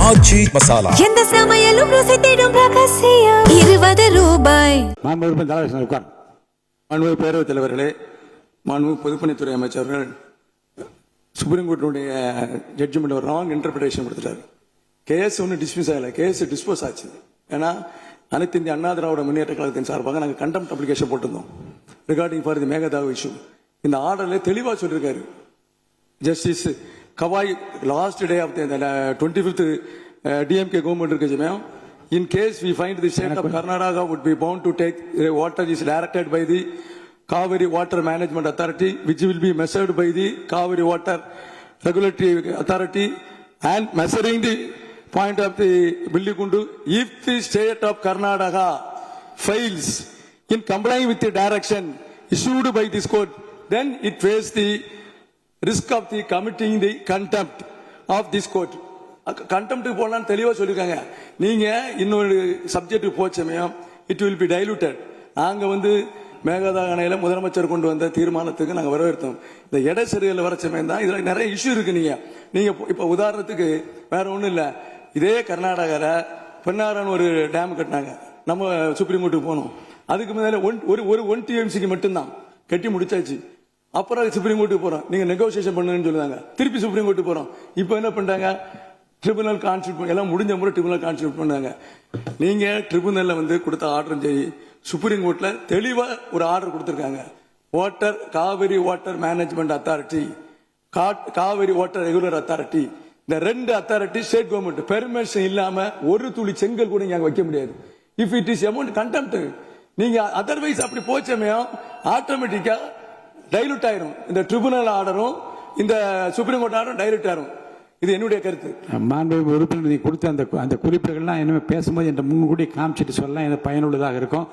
ஆச்சி மசாலா. எந்த சமையலும் ருசி தேடும் ரகசியம் 20 ரூபாய். மாண்புமிகு தலைவர் உட்கார். மாண்புமிகு பேரவைத் தலைவர்களே, மாண்புமிகு பொதுப்பணித்துறை அமைச்சர்கள் சுப்ரீம் கோர்ட்டுடைய ஜட்ஜ்மெண்ட் ஒரு ராங் இன்டர்பிரேஷன் கொடுத்துட்டாரு. கேஸ் ஒன்றும் டிஸ்மிஸ் ஆகலை, கேஸ் டிஸ்போஸ் ஆச்சு. ஏன்னா அனைத்து இந்திய அண்ணா திராவிட முன்னேற்ற கழகத்தின் சார்பாக நாங்கள் கண்டெம்ட் அப்ளிகேஷன் போட்டிருந்தோம் regarding for the Mekedatu issue. இந்த ஆர்டர்ல தெளிவாக சொல்லியிருக்காரு justice Gavai last day of the 25th DMK government இருக்கு சமயம். In case we find the state of Karnataka would be bound to take water is directed by the Kaveri Water Management Authority, which will be measured by the Kaveri Water Regulatory Authority, and measuring the point of the Billigundu. If the state of Karnataka fails in complying with the direction issued by this court, then it faces the risk of the committing the contempt of this court. Contempt போடலான்னு தெளிவாக சொல்லியிருக்காங்க. நீங்க இன்னொரு subject போச்சமயம் it will be diluted. நாங்க மேகதா அணையில முதலமைச்சர் கொண்டு வந்த தீர்மானத்துக்கு நாங்கள் வரவேற்றோம். இந்த எடை சரியில் வர சமயம் தான் இதுல நிறைய இஷ்யூ இருக்கு. நீங்க இப்ப உதாரணத்துக்கு வேற ஒண்ணும் இல்ல, இதே கர்நாடகால பெண்ணாரன் ஒரு டேம் கட்டினாங்க. நம்ம சுப்ரீம் கோர்ட்டுக்கு போனோம். அதுக்கு முன்னால ஒரு 1 TMCக்கு மட்டும்தான் கட்டி முடிச்சாச்சு. அப்புறம் சுப்ரீம் கோர்ட்டுக்கு போறோம், நீங்க நெகோசியேஷன் பண்ணுன்னு சொல்லுவாங்க. திருப்பி சுப்ரீம் கோர்ட்டுக்கு போறோம். இப்போ என்ன பண்றாங்க, ட்ரிபுனல் கான்ஸ்டியூட் எல்லாம் முடிஞ்ச முறை ட்ரிபுனல் கான்ஸ்டியூட் பண்ணாங்க. நீங்க ட்ரிபுனல்ல கொடுத்த ஆர்டரும் சரி, சுப்ரீம் கோர்ட்ல தெளிவா ஒரு ஆர்டர் கொடுத்திருக்காங்க. Water Kaveri water management authority, Kaveri water regular authority, இந்த 2 அத்தாரிட்டி ஸ்டேட் கவர்மெண்ட் பெர்மிஷன் இல்லாம ஒரு துளி செங்கல் கூட இங்க வைக்க முடியாது. If it is amount contempt, நீங்க அதர்வைஸ் அப்படி போச்சமையும் ஆட்டோமேட்டிக்கா டைலூட் ஆயிரும். இந்த ட்ரிபுனல் ஆர்டரும் இந்த சுப்ரீம் கோர்ட் ஆர்டரும் டைலூட் ஆயிரும். இது என்னுடைய கருத்து. மாண்புமிகு உறுப்பினர் நீ கொடுத்த அந்த குறிப்புகள்லாம் இனிமே பேசும்போது என்ற முன்கூட்டி காமிச்சிட்டு சொல்லலாம், எனக்கு பயனுள்ளதாக இருக்கும்.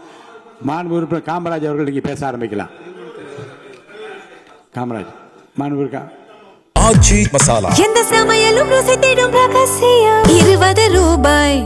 மாண்புமிகு உறுப்பினர் காமராஜ் அவர்கள் நீங்க பேச ஆரம்பிக்கலாம். காமராஜ், மாண்புமிகு ஆச்சி மசாலா. எந்த சமையலும் ருசி தேடும் ரகசியம் 20 ரூபாய்.